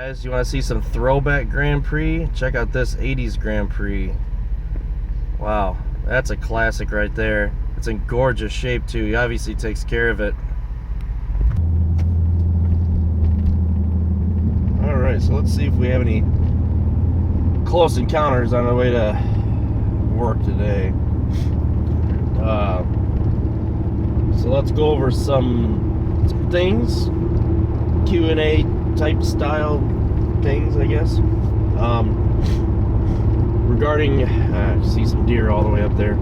Guys, you want to see some throwback Grand Prix? Check out this 80s Grand Prix. Wow, that's a classic right there. It's in gorgeous shape too. He obviously takes care of it. Alright, so let's see if we have any close encounters on our way to work today. So let's go over some things, Q&A type style things, I guess. Regarding, see some deer all the way up there.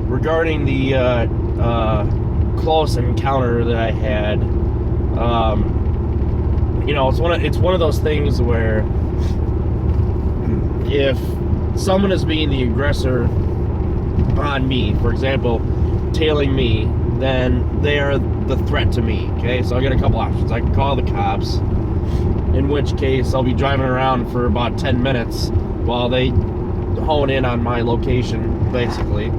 Regarding the close encounter that I had, you know, it's one of those things where if someone is being the aggressor on me, for example, tailing me, then they are the threat to me. Okay, so I got a couple options. I can call the cops, in which case I'll be driving around for about 10 minutes while they hone in on my location, basically.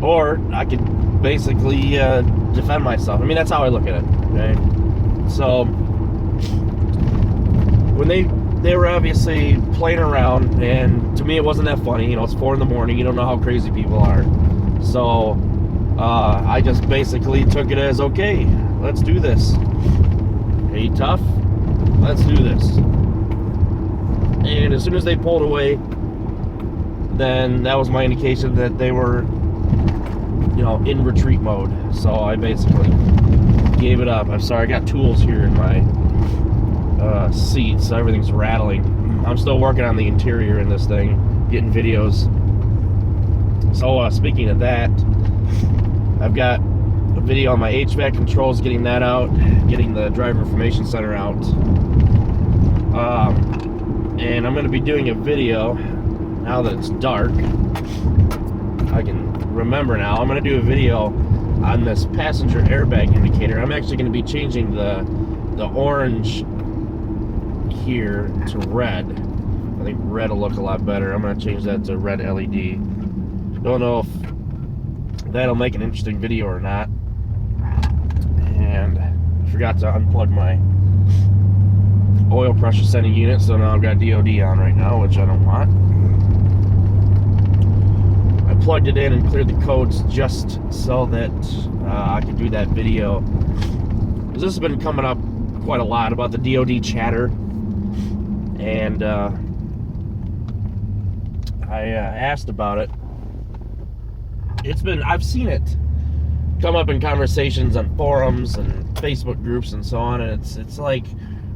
Or I could basically defend myself. I mean, that's how I look at it. Okay, so when they were obviously playing around, and to me it wasn't that funny. You know, it's 4 in the morning. You don't know how crazy people are. So I just basically took it as, okay, let's do this. Hey, tough, let's do this. And as soon as they pulled away, then that was my indication that they were, you know, in retreat mode. So I basically gave it up. I'm sorry, I got tools here in my seat, so everything's rattling. I'm still working on the interior in this thing, getting videos. So speaking of that, I've got a video on my HVAC controls, getting that out, getting the driver information center out, and I'm going to be doing a video now that it's dark. I can remember now. I'm going to do a video on this passenger airbag indicator. I'm actually going to be changing the orange here to red. I think red will look a lot better. I'm going to change that to red LED. Don't know if that'll make an interesting video or not. And I forgot to unplug my oil pressure sending unit, so now I've got DOD on right now, which I don't want. I plugged it in and cleared the codes just so that I could do that video. This has been coming up quite a lot about the DOD chatter. And I asked about it. I've seen it come up in conversations on forums and Facebook groups and so on, and it's like,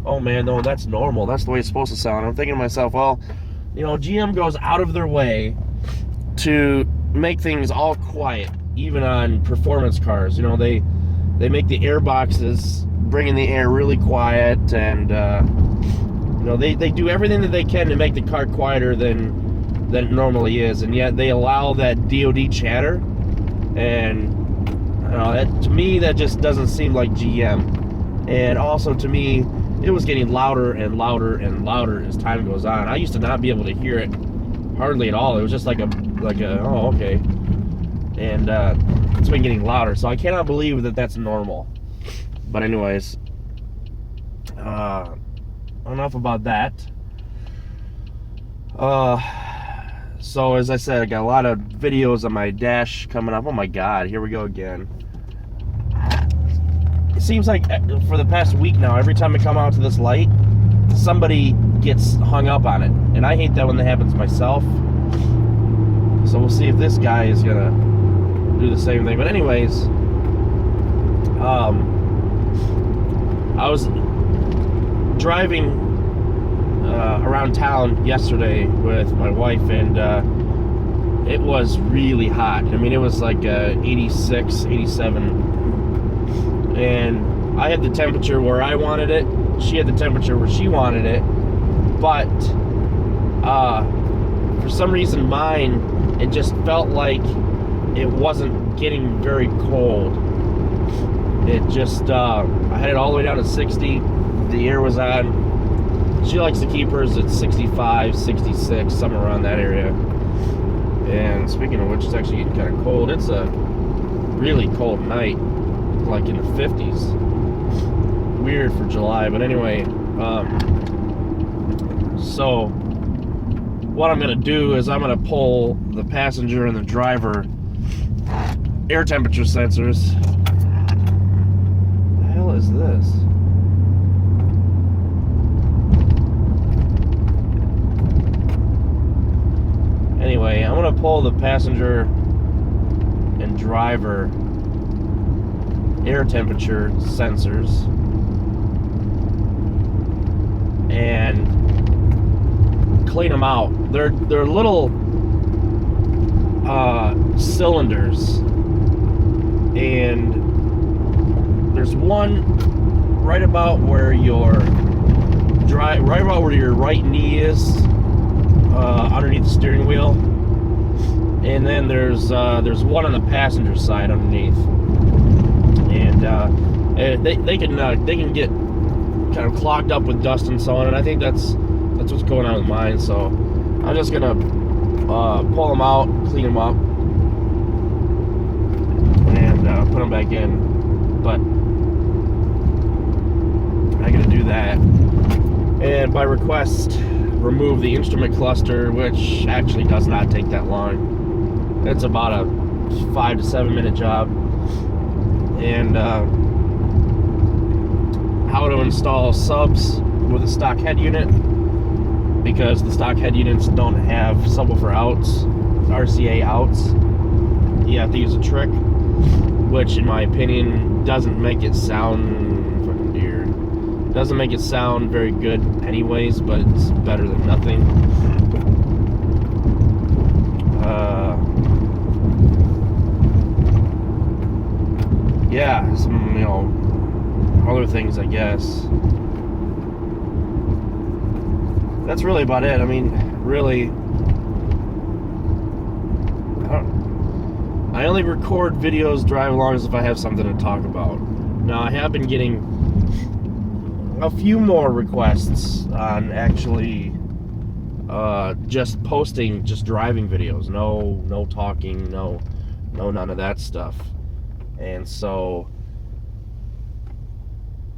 oh man, no, that's normal. That's the way it's supposed to sound. I'm thinking to myself, well, you know, GM goes out of their way to make things all quiet, even on performance cars. You know, they make the air boxes, bringing the air really quiet, and you know, they do everything that they can to make the car quieter than it normally is, and yet they allow that DOD chatter. And you know, that, to me, that just doesn't seem like GM. And also, to me, it was getting louder and louder and louder as time goes on. I used to not be able to hear it hardly at all. It was just like a oh, okay. And it's been getting louder, so I cannot believe that that's normal. But anyways, enough about that. So as I said, I got a lot of videos on my dash coming up. Oh my god, here we go again. It seems like for the past week now, every time I come out to this light, somebody gets hung up on it. And I hate that when that happens myself. So we'll see if this guy is gonna do the same thing. But anyways, I was driving around town yesterday with my wife, and it was really hot. I mean, it was like 86, 87. And I had the temperature where I wanted it. She had the temperature where she wanted it. But for some reason, mine, it just felt like it wasn't getting very cold. It just, I had it all the way down to 60. The air was on. She likes to keep hers at 65, 66, somewhere around that area. And speaking of which, it's actually getting kind of cold. It's a really cold night. like in the 50s. Weird for July, but anyway, so what I'm gonna do is I'm gonna pull the passenger and the driver air temperature sensors. What the hell is this? Anyway, I'm gonna pull the passenger and driver air temperature sensors and clean them out. They're little cylinders, and there's one right about where your right knee is, underneath the steering wheel, and then there's one on the passenger side underneath, and they can get kind of clogged up with dust and so on, and I think that's what's going on with mine. So I'm just gonna pull them out, clean them up, and put them back in. But I gotta do that, and by request, remove the instrument cluster, which actually does not take that long. It's about a 5 to 7 minute job. And how to install subs with a stock head unit, because the stock head units don't have subwoofer outs, RCA outs. You have to use a trick, which in my opinion doesn't make it sound fucking dear. Doesn't make it sound very good anyways, but it's better than nothing. Yeah, some, other things, I guess. That's really about it. I mean, really, I only record videos, drive-alongs if I have something to talk about. Now, I have been getting a few more requests on actually just posting just driving videos. No talking, no none of that stuff. And so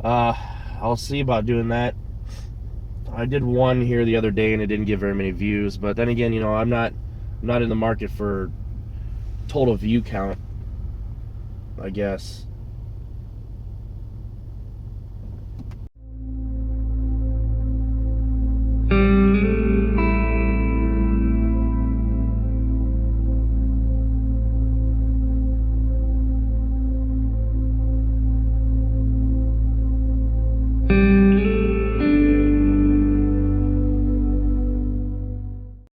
I'll see about doing that. I did one here the other day and it didn't get very many views, but then again, I'm not in the market for total view count, I guess.